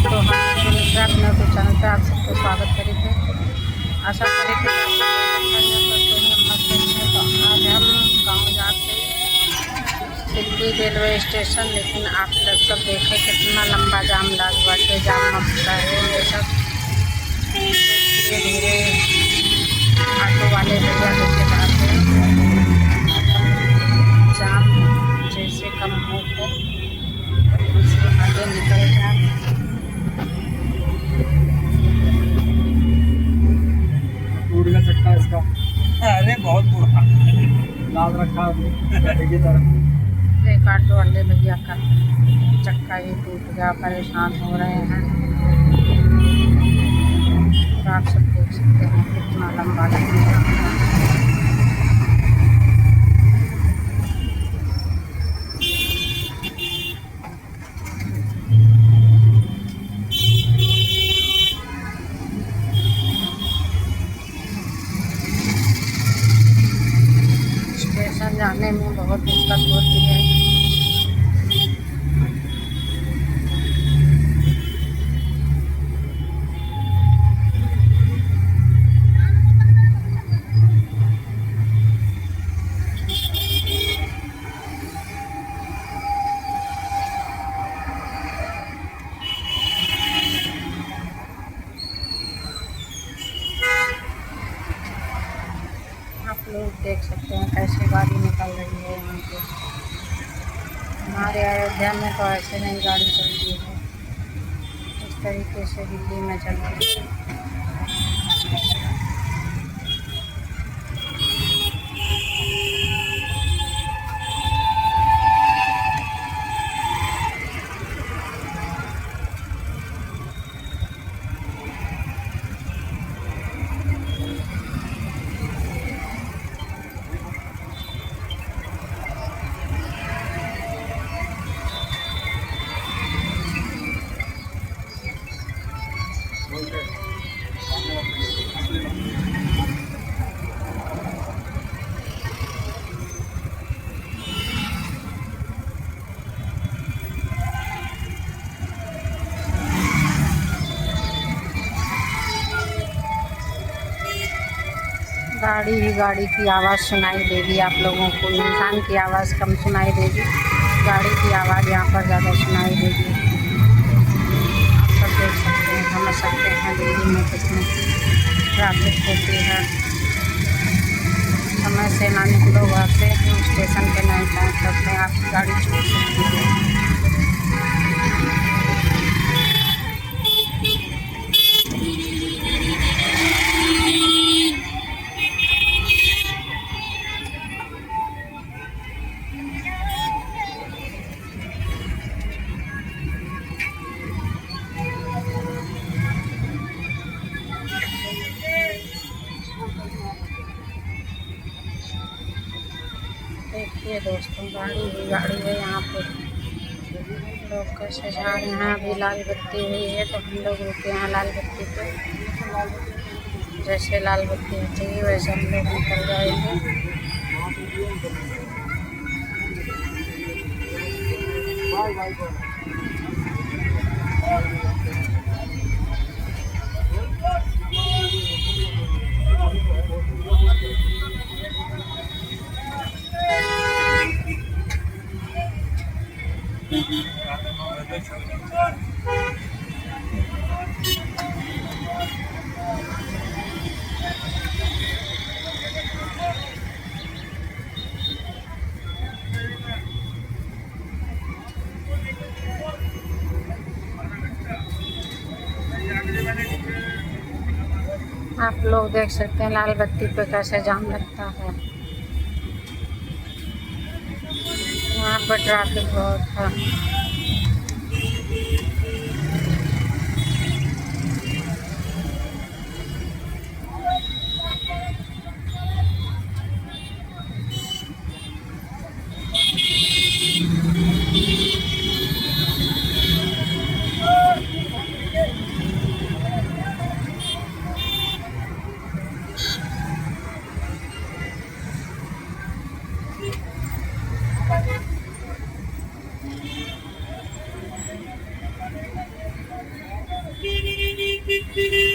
तो हम मिश्रा अपने यूट्यूब चैनल पे आप सबको स्वागत करें थे। आशा करें कि आप सब करते हैं मस्त हैं। तो आज हम गाँव जाते दिल्ली रेलवे स्टेशन, लेकिन आप लोग सब देखें कितना लंबा जाम लग बाटे, जाम मचता है। ये सब धीरे धीरे ऑटो वाले भैया लेके जाते हैं। जाम जैसे कम हो तो उसके आगे निकल जाए। टूट गया चक्का इसका। अरे बहुत बुरा लाल रखा की तरफ। एक ऑटो वाले भैया का चक्का ही टूट गया, परेशान हो रहे हैं। तो आप सब देख सकते हैं कितना लंबा लगेगा। स्टेशन जाने में बहुत दिक्कत होती है। आप लोग देख सकते हैं कैसे गाड़ी निकल रही है यहाँ पे। हमारे अयोध्या में तो ऐसे नहीं गाड़ी चलती है, इस तरीके से दिल्ली में चलती है। गाड़ी ही गाड़ी की आवाज़ सुनाई देगी आप लोगों को, इंसान की आवाज़ कम सुनाई देगी, गाड़ी की आवाज़ यहाँ पर ज़्यादा सुनाई देगी। आप सब देख सकते हैं, समझ सकते हैं दिल्ली में कितनी ट्रैफिक होती है। समय से ना निकलो घर से, स्टेशन पे नहीं पहुँच सकते, आपकी गाड़ी छूट सकती है। देखिए दोस्तों, गाड़ी ही गाड़ी है यहाँ पर। लोग कैसे जा रहे हैं। अभी लाल बत्ती हुई है तो हम लोग रुके हैं लाल बत्ती पे। जैसे लाल बत्ती होती है वैसे हम लोग निकल जाएंगे। आप लोग देख सकते हैं लाल बत्ती पे कैसे जाम लगता है। वहाँ पर ट्रैफिक बहुत है। है।